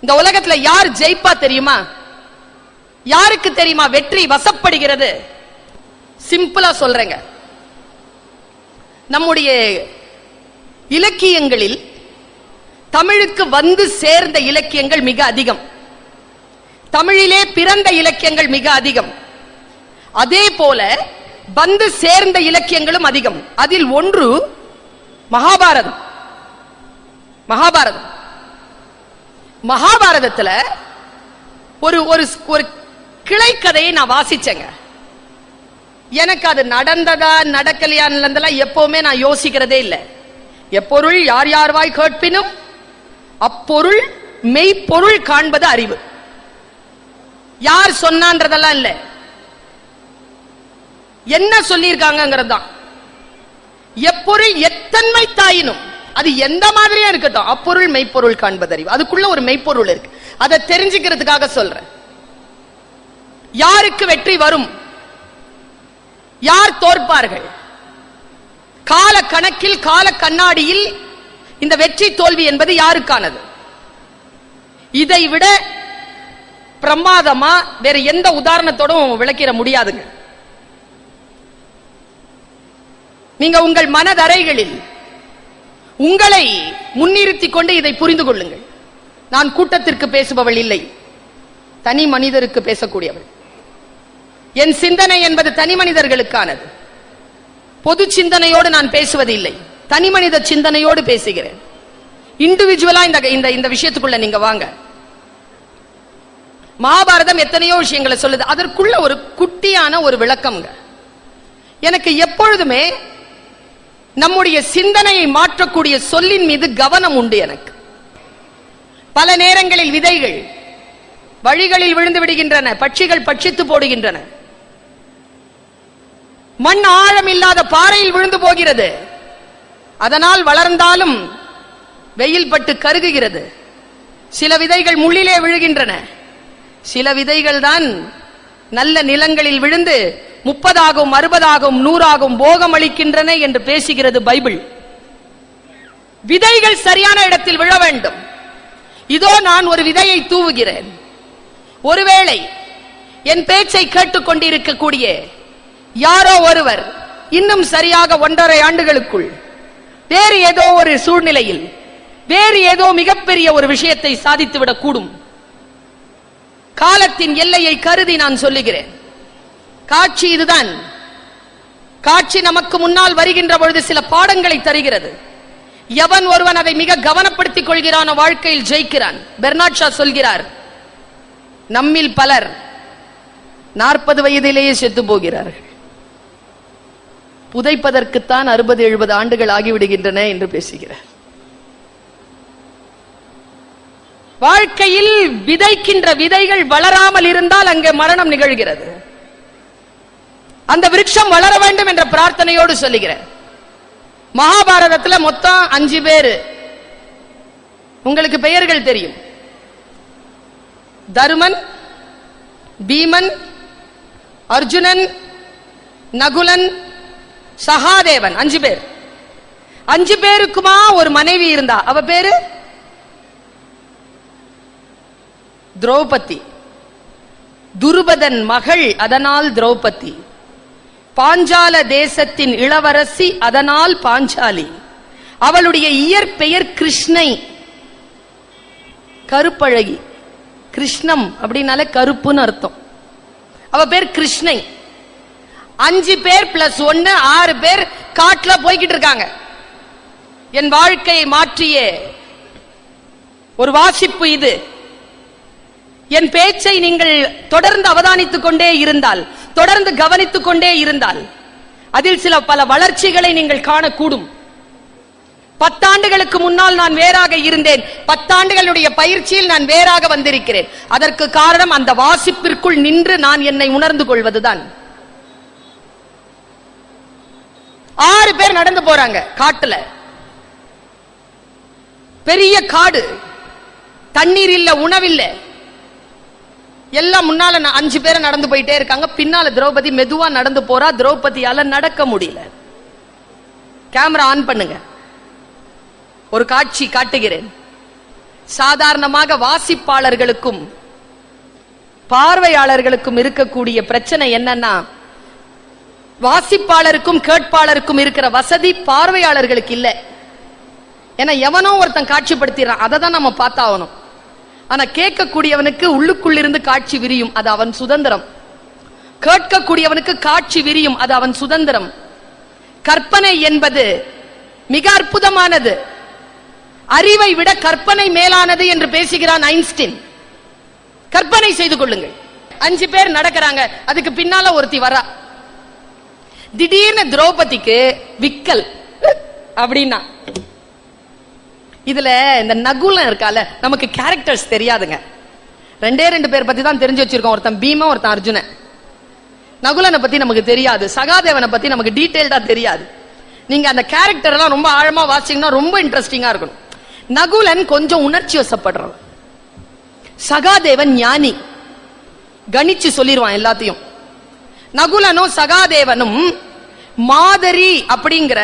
இந்த உலகத்துல யார் ஜெயிப்பா தெரியுமா? யாருக்கு தெரியுமா வெற்றி வசப்படுகிறது? சிம்பிளா சொல்றேங்க. நம்முடைய இலக்கியங்களில் தமிழுக்கு வந்து சேர்ந்த இலக்கியங்கள் மிக அதிகம். தமிழிலே பிறந்த இலக்கியங்கள் மிக அதிகம். அதே போல வந்து சேர்ந்த இலக்கியங்களும் அதிகம். அதில் ஒன்று மகாபாரதம். மகாபாரதம் மகாபாரதத்துல ஒரு ஒரு கிளை கதையை நான் வாசிச்சேங்க. எனக்கு அது நடந்ததா நடக்கலையான்னு எப்பவுமே நான் யோசிக்கிறதே இல்லை. எப்பொருள் யார் யார் வாய் கேட்பினும் அப்பொருள் மெய்ப்பொருள் காண்பது அறிவு. யார் சொன்னான்றதெல்லாம் இல்ல, என்ன சொல்லியிருக்காங்கிறது தான். எப்பொருள் எத்தன்மை தாயினும் அது எந்த மாதிரியா இருக்கட்டும், அப்பொருள் மெய்ப்பொருள் காண்பது அறிவு. அதுக்குள்ள ஒரு மெய்ப்பொருள் இருக்கு. அதை தெரிஞ்சுக்கிறதுக்காக சொல்றேன். யாருக்கு வெற்றி வரும், யார் தோற்பார்கள், கால கணக்கில் கால கண்ணாடியில் இந்த வெற்றி தோல்வி என்பது யாருக்கானது? இதை விட பிரமாதமா வேற எந்த உதாரணத்தோடும் விளக்கிட முடியாதுங்க. நீங்க உங்கள் மனதறைகளில் உங்களை முன்னிறுத்திக் கொண்டு இதை புரிந்து கொள்ளுங்கள். நான் கூட்டத்திற்கு பேசுபவள் இல்லை, தனி மனிதருக்கு பேசக்கூடியவள். என் சிந்தனை என்பது தனி மனிதர்களுக்கானது. பொது சிந்தனையோடு நான் பேசுவது இல்லை, தனி மனித சிந்தனையோடு பேசுகிறேன். இண்டிவிஜுவலா இந்த விஷயத்துக்குள்ள நீங்க வாங்க. மகாபாரதம் எத்தனையோ விஷயங்களை சொல்லுது. அதற்குள்ள ஒரு குட்டியான ஒரு விளக்கம்ங்க. எனக்கு எப்பொழுதுமே நம்முடைய சிந்தனையை மாற்றக்கூடிய சொல்லின் மீது கவனம் உண்டு. எனக்கு பல நேரங்களில் விதைகள் வழிகளில் விழுந்து விடுகின்றன, பட்சிகள் பட்சித்து போடுகின்றன. மண் ஆழம் இல்லாத பாறையில் விழுந்து போகிறது, அதனால் வளர்ந்தாலும் வெயில் பட்டு கருகுகிறது. சில விதைகள் முள்ளிலே விழுகின்றன, சில விதைகள் தான் நல்ல நிலங்களில் விழுந்து 30 60 100 போகம் அளிக்கின்றன என்று பேசுகிறது பைபிள். விதைகள் சரியான இடத்தில் விழ வேண்டும். இதோ நான் ஒரு விதையை தூவுகிறேன். ஒருவேளை என் பேச்சை கேட்டுக் கொண்டிருக்கக்கூடிய யாரோ ஒருவர் இன்னும் சரியாக 1.5 ஆண்டுகளுக்குள் வேறு ஏதோ ஒரு சூழ்நிலையில் வேறு ஏதோ மிகப்பெரிய ஒரு விஷயத்தை சாதித்துவிடக் கூடும். காலத்தின் எல்லையை கருதி நான் சொல்லுகிறேன். காட்சி இதுதான். காட்சி நமக்கு முன்னால் வருகின்ற பொழுது சில பாடங்களை தருகிறது. எவன் ஒருவன் அதை மிக கவனப்படுத்திக் கொள்கிறானோ வாழ்க்கையில் ஜெயிக்கிறான். பெர்னாட் ஷா சொல்கிறார், நம்மில் பலர் 40 வயதிலேயே செத்து போகிறார்கள், புதைப்பதற்குத்தான் 60 70 ஆண்டுகள் ஆகிவிடுகின்றன என்று பேசுகிறார். வாழ்க்கையில் விதைக்கின்ற விதைகள் வளராமல் இருந்தால் அங்கே மரணம் நிகழ்கிறது. அந்த விருட்சம் வளர வேண்டும் என்ற பிரார்த்தனையோடு சொல்லுகிறேன். மகாபாரதத்தில் மொத்தம் 5 பேர், உங்களுக்கு பெயர்கள் தெரியும். தருமன், பீமன், அர்ஜுனன், நகுலன், சகாதேவன், 5 பேர். 5 பேருக்குமா ஒரு மனைவி இருந்தா, அவ பேரு திரௌபதி. துருபதன் மகள், அதனால் திரௌபதி. பாஞ்சால தேசத்தின் இளவரசி, அதனால் பாஞ்சாலி. அவளுடைய இயற்பெயர் கிருஷ்ணை, கருப்பழகி. கிருஷ்ணம் அப்படின்னாலே கருப்புன்னு அர்த்தம். அவ பேர் கிருஷ்ணை. 5 பேர் பிளஸ் 1 6 பேர் காட்டுல போய்கிட்டு இருக்காங்க. என் வாழ்க்கையை மாற்றிய ஒரு வாசிப்பு இது. என் பேச்சை நீங்கள் தொடர்ந்து அவதானித்துக் கொண்டே இருந்தால், தொடர்ந்து கவனித்துக் கொண்டே இருந்தால், அதில் சில பல வளர்ச்சிகளை நீங்கள் காணக்கூடும். 10 ஆண்டுகளுக்கு முன்னால் நான் வேறாக இருந்தேன். 10 ஆண்டுகளுடைய பயிற்சியில் நான் வேறாக வந்திருக்கிறேன். அதற்கு காரணம் அந்த வாசிப்பிற்குள் நின்று நான் என்னை உணர்ந்து கொள்வதுதான். 6 பேர் நடந்து போறாங்க காட்டுல. பெரிய காடு, தண்ணீர் இல்ல, உணவில்லை. எல்லாம் முன்னால 5 பேர் நடந்து போயிட்டே இருக்காங்க. பின்னால திரௌபதி மெதுவா நடந்து போறா. திரௌபதியால நடக்க முடியல. கேமரா ஆன் பண்ணுங்க, ஒரு காட்சி காட்டுகிறேன். சாதாரணமாக வாசிப்பாளர்களுக்கும் பார்வையாளர்களுக்கும் இருக்கக்கூடிய பிரச்சனை என்னன்னா, வாசிப்பாளருக்கும் கேட்பாளருக்கும் இருக்கிற வசதி பார்வையாளர்களுக்கு இல்ல. ஏன்னா எவனோ ஒருத்தன் காட்சிப்படுத்திடுறான், அதை தான் நம்ம பார்த்தாகணும். ஆனா கேட்கக்கூடியவனுக்கு உள்ளுக்குள்ளிருந்து காட்சி விரியும், அது அவன் சுதந்திரம். கேட்கக்கூடியவனுக்கு காட்சி விரியும், அது அவன் சுதந்திரம். கற்பனை என்பது மிக அற்புதமானது. அறிவை விட கற்பனை மேலானது என்று பேசுகிறான் ஐன்ஸ்டீன். கற்பனை செய்து கொள்ளுங்கள், 5 பேர் நடக்கிறாங்க, அதுக்கு பின்னால ஒருத்தி வரா. திடீர்னு திரௌபதிக்கு விக்கல் அப்படின்னா, இதுல இந்த நகுலம் இருக்கால, நமக்கு கேரக்டர்ஸ் தெரியாதுங்க. 2 பேர் பத்தி தான் தெரிஞ்சு வச்சிருக்கோம், ஒருத்தன் பீமா, ஒருத்தன் அர்ஜுனன். நகுலனை பத்தி நமக்கு தெரியாது, சகாதேவனை பத்தி நமக்கு டீடைல்டா தெரியாது. நீங்க அந்த கேரக்டர் எல்லாம் ரொம்ப ஆழமா வாசிச்சீங்கன்னா ரொம்ப இன்ட்ரெஸ்டிங்கா இருக்கணும். நகுலன் கொஞ்சம் உணர்ச்சி வசப்படுறான், சகாதேவன் ஞானி, கணிச்சு சொல்லிடுவான் எல்லாத்தையும். நகுலனும் சகாதேவனும் மாதரி அப்படிங்கிற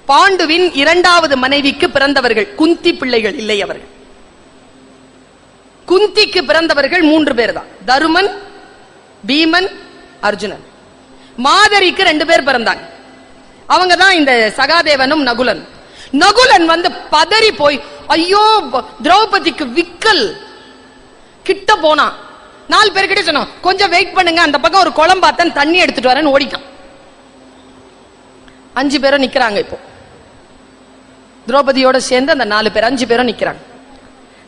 பாண்டுவின் 2வது மனைவிக்கு பிறந்தவர்கள், குந்தி பிள்ளைகள் இல்லை அவர்கள். குந்திக்கு பிறந்தவர்கள் 3 பேர் தான், தருமன், பீமன், அர்ஜுனன். மாதரிக்கு 2 பேர் பிறந்தாங்க, அவங்க தான் இந்த சகாதேவனும் நகுலன். நகுலன் வந்து பதறி போய், ஐயோ திரௌபதிக்கு விக்கல், கிட்ட போனா 4 பேர்கிட்ட சொன்னோம், கொஞ்சம் வெயிட் பண்ணுங்க, அந்த பக்கம் ஒரு குளம் பார்த்தேன், தண்ணி எடுத்துட்டு வரேன்னு ஓடிட்டான். 5 பேரும் நிக்கிறாங்க. இப்போ திரௌபதியோட சேர்ந்து அந்த 4 பேர் 5 பேரும் நிக்கிறாங்க.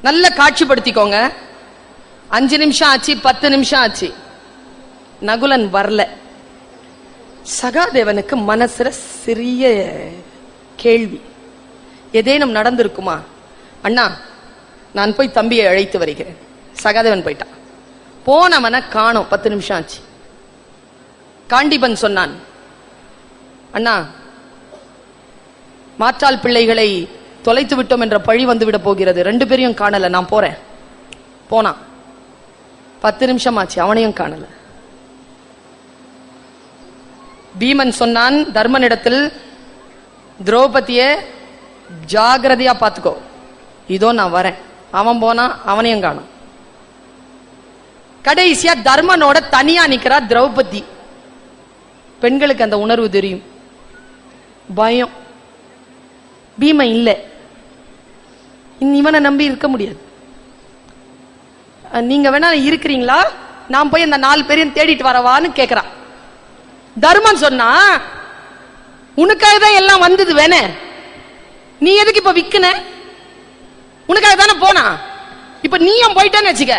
நல்ல காட்சிப்படுத்திக்கோங்க. 5 நிமிஷம் ஆச்சு, 10 நிமிஷம் ஆச்சு, நகுலன் வரல. சகாதேவனுக்கு மனசுல சிறிய கேள்வி, ஏதேனும் நடந்திருக்குமா? அண்ணா, நான் போய் தம்பியை அழைத்து வருகிறேன். சகாதேவன் போயிட்டான். போனவன காணோம். 10 நிமிஷம் ஆச்சு. காண்டிபன் சொன்னான், அண்ணா, மாற்றால் பிள்ளைகளை தொலைத்து விட்டோம் என்ற பழி வந்து விட போகிறது, 2 பேரையும் காணல, நான் போறேன். போனான். 10 நிமிஷம் ஆச்சு, அவனையும் காணல. பீமன் சொன்னான் தர்மனிடத்தில், திரௌபதிய ஜாகிரதையா பார்த்துக்கோ, இதோ நான் வரேன். அவன் போனா, அவனையும் காணும். கடைசியா தர்மனோட தனியா நிக்கிறா திரௌபதி. பெண்களுக்கு அந்த உணர்வு தெரியும், பயம். பீமன் இல்ல, இவனை நம்பி இருக்க முடியாது. நீங்க வேணா இருக்கிறீங்களா, நான் போய் அந்த 4 பேரையும் தேடிட்டு வரவான்னு கேக்குறான். தர்மன் சொன்னா, உனக்காக தான் எல்லாம் வந்தது, வேணே நீ எதுக்கு இப்ப விக்கன? உனக்காக தானே போனா, இப்ப நீயும் போயிட்டான்னு வச்சுக்க,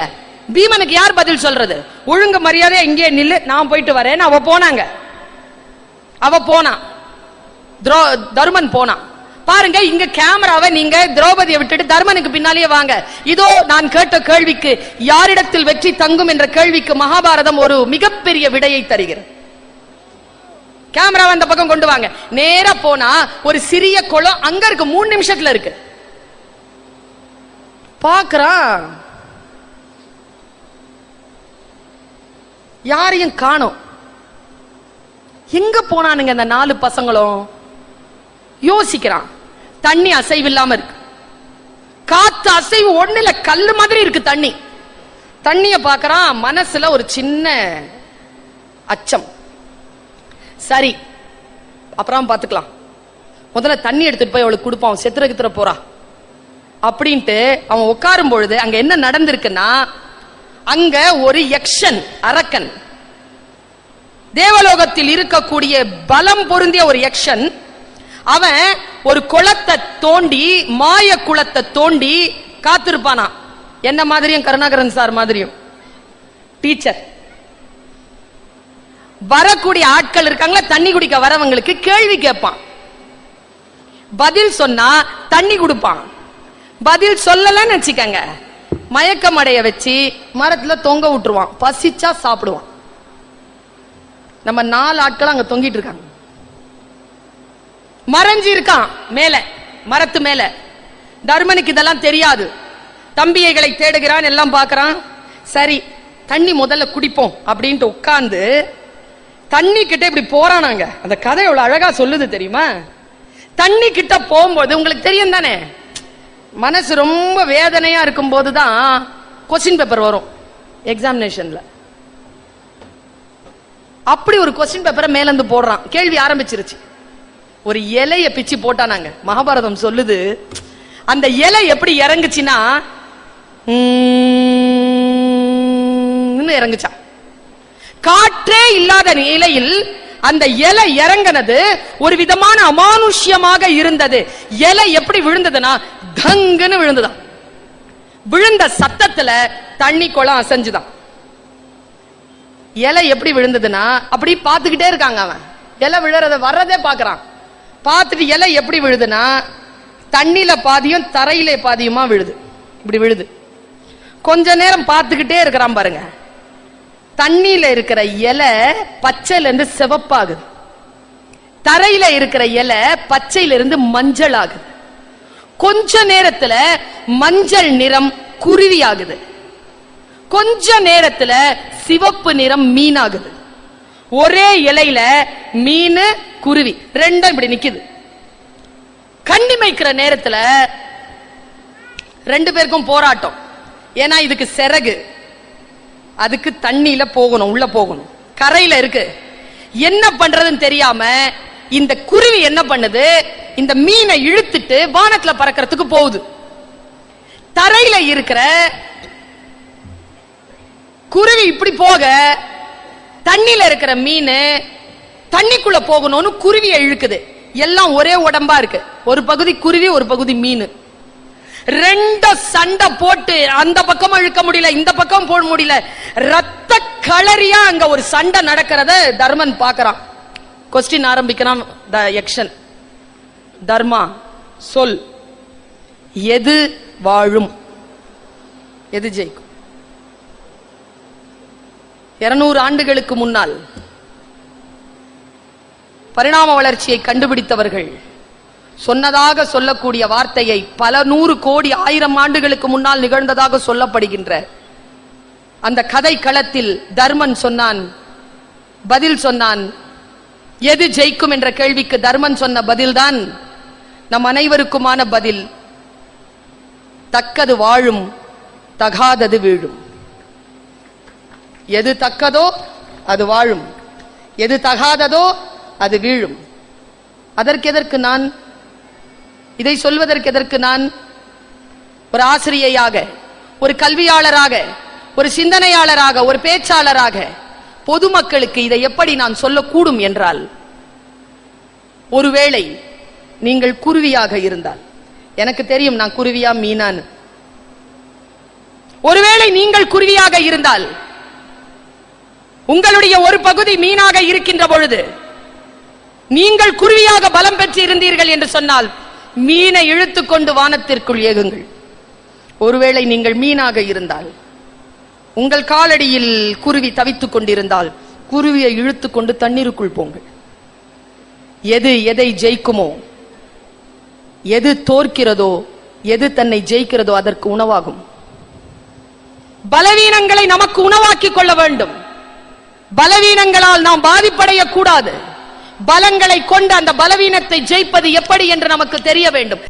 பீமனுக்கு யார் பதில் சொல்றது? ஒழுங்கு மரியாதை இங்கே நில்லு, நான் போயிட்டு வரேன். அவ போனாங்க, அவ போனா, தர்மன் போனா. பாருங்க, இங்க கேமராவை நீங்க திரௌபதியை விட்டுட்டு தர்மனுக்கு பின்னாலேயே வாங்க. இதோ நான் கேட்ட கேள்விக்கு, யாரிடத்தில் வெற்றி தங்கும் என்ற கேள்விக்கு மகாபாரதம் ஒரு மிகப்பெரிய விடையை தருகிறது. கேமராவை அந்த பக்கம் கொண்டு வாங்க. நேரா போனா ஒரு சிறிய குளம் அங்க இருக்கு, 3 நிமிஷத்துல இருக்கு. பாக்குறான், யாரையும் காணோம். எங்க போனானுங்க அந்த 4 பசங்களும்? யோசிக்கிறான். தண்ணி அசைவு இல்லாம இருக்கு, காத்து அசைவு ஒண்ணு இல்ல, கல்லு மாதிரி இருக்கு தண்ணி. தண்ணிய பாக்குறான், மனசுல ஒரு சின்ன அச்சம். சரி, அப்புறம் பாத்துக்கலாம், முதல்ல தண்ணி எடுத்துட்டு போய் அவளுக்கு கொடுப்பான், செத்துற போறா அப்படின்ட்டு அவன் உட்காரும் பொழுது அங்க என்ன நடந்திருக்குன்னா, அங்க ஒரு யக்ஷன், அரக்கன், தேவலோகத்தில் இருக்கக்கூடிய பலம் பொருந்திய ஒரு யக்ஷன், அவன் ஒரு குளத்தை தோண்டி, மாய குளத்தை தோண்டி காத்திருப்பானா. என்ன மாதிரியும், கருணாகரன் சார் மாதிரியும் டீச்சர். வரக்கூடிய ஆட்கள் இருக்காங்களா, தண்ணி குடிக்க வரவங்களுக்கு கேள்வி கேட்பான். பதில் சொன்னா தண்ணி கொடுப்பான், பதில் சொல்லலன்னு வச்சுக்கங்க, மயக்கம் அடைய வச்சு மரத்துல தொங்க விட்டுருவான். பசிச்சா சாப்பிடுவான். நம்ம 4 ஆட்கள் அங்க தொங்கிட்டு இருக்காங்க. மறைஞ்சி இருக்கான் மேல, மரத்து மேல. தர்மனுக்கு இதெல்லாம் தெரியாது. தம்பியைகளை தேடுகிறான், எல்லாம் பாக்குறான். சரி, தண்ணி முதல்ல குடிப்போம் அப்படின்ட்டு உட்கார்ந்து தண்ணி கிட்ட இப்படி போறானாங்க. அந்த கதை எவ்வளவு அழகா சொல்லுது தெரியுமா? தண்ணி கிட்ட போகும்போது உங்களுக்கு தெரியும் தானே, மனசு ரொம்ப வேதனையா இருக்கும் போதுதான் கொஸ்டின் பேப்பர் வரும் எக்ஸாமினேஷன்ல. அப்படி ஒரு கொஸ்டின் பேப்பரை மேலந்து போடுறான். கேள்வி ஆரம்பிச்சிருச்சு. ஒரு இலைய பிச்சு போட்டானாங்க. மகாபாரதம் சொல்லுது அந்த இலை எப்படி இறங்குச்சுன்னா இறங்குச்சான். காற்றே இல்லாத நிலையில் அந்த இலை இறங்கினது ஒரு விதமான அமானுஷ்யமாக இருந்தது. இலை எப்படி விழுந்ததுன்னா தங்குன்னு விழுந்துதான். விழுந்த சத்தத்துல தண்ணி குளம் அசைஞ்சுதான். இலை எப்படி விழுந்ததுன்னா அப்படி பார்த்துக்கிட்டே இருக்காங்க. அவன் இலை விழுறத வர்றதே பாக்குறான். பார்த்துட்டு இலை எப்படி விழுதுன்னா தண்ணியில பாதியும் தரையில பாதியுமா விழுது. இப்படி விழுது. கொஞ்ச நேரம் பார்த்துக்கிட்டே இருக்கிறான் பாருங்க. தண்ணியில இருக்கிற இலை பச்சையில இருந்து சிவப்பாகுது. தரையில இருக்கிற இலை பச்சையில இருந்து மஞ்சள் ஆகுது. கொஞ்ச நேரத்துல மஞ்சள் நிறம் குருவி ஆகுது. கொஞ்ச நேரத்துல சிவப்பு நிறம் மீன் ஆகுது. ஒரே இலையில மீன் குருவி ரெண்டும் இப்படி நிக்குது. கண்ணிமைக்கிற நேரத்துல ரெண்டு பேருக்கும் போராட்டம். ஏன்னா இதுக்கு சிறகு, அதுக்கு தண்ணியில போகணும், உள்ள போகணும். கரையில இருக்கு. என்ன பண்றதுன்னு தெரியாம இந்த குருவி என்ன பண்ணுது, இந்த மீனை இழுத்துட்டு வானத்துல பறக்கிறதுக்கு போகுது. தரையில இருக்கிற குருவி இப்படி போக தண்ணியில இருக்கிற மீன் தண்ணிக்குள்ள போகணும்னு குருவியை இழுக்குது. எல்லாம் ஒரே உடம்பா இருக்கு. ஒரு பகுதி குருவி, ஒரு பகுதி மீன். ரெண்டு சண்டை போட்டு அந்த பக்கம் இழுக்க முடியல, இந்த பக்கம் போட முடியல. ரத்த களரியா அங்க ஒரு சண்டை நடக்கிறத தர்மன் பாக்குறான். கொஸ்டின் ஆரம்பிக்கிறான் யக்ஷன். தர்மா சொல், எது வாழும், எது ஜெயிக்கும்? 200 ஆண்டுகளுக்கு முன்னால் பரிணாம வளர்ச்சியை கண்டுபிடித்தவர்கள் சொன்னதாக சொல்லக்கூடிய வார்த்தையை பல 100 கோடி 1000 ஆண்டுகளுக்கு முன்னால் நிகழ்ந்ததாக சொல்லப்படுகின்ற அந்த கதை களத்தில் தர்மன் சொன்னான், பதில் சொன்னான். எது ஜெயிக்கும் என்ற கேள்விக்கு தர்மன் சொன்ன பதில்தான் நம் அனைவருக்குமான பதில். தக்கது வாழும், தகாதது வீழும். எது தக்கதோ அது வாழும், எது தகாததோ அது வீழும். அதற்கு எதற்கு நான் இதை சொல்வதற்கு எதற்கு நான் ஒரு ஆசிரியையாக, ஒரு கல்வியாளராக, ஒரு சிந்தனையாளராக, ஒரு பேச்சாளராக பொதுமக்களுக்கு இதை எப்படி நான் சொல்லக்கூடும் என்றால், ஒருவேளை நீங்கள் குருவியாக இருந்தால், எனக்கு தெரியும் நான் குருவியா மீனான்னு. ஒருவேளை நீங்கள் குருவியாக இருந்தால் உங்களுடைய ஒரு பகுதி மீனாக இருக்கின்ற பொழுது நீங்கள் குருவியாக பலம் பெற்று இருந்தீர்கள் என்று சொன்னால் மீனை இழுத்துக்கொண்டு வானத்திற்குள் ஏகுங்கள். ஒருவேளை நீங்கள் மீனாக இருந்தால், உங்கள் காலடியில் குருவி தவித்துக் கொண்டிருந்தால் குருவியை இழுத்துக்கொண்டு தண்ணீருக்குள் போங்கள். எது எதை ஜெயிக்குமோ, எது தோற்கிறதோ, எது தன்னை ஜெயிக்கிறதோ அதற்கு உணவாகும். பலவீனங்களை நமக்கு உணவாக்கிக் கொள்ள வேண்டும். பலவீனங்களால் நாம் பாதிப்படைய கூடாது. பலங்களை கொண்டு அந்த பலவீனத்தை ஜெயிப்பது எப்படி என்று நமக்கு தெரிய வேண்டும்.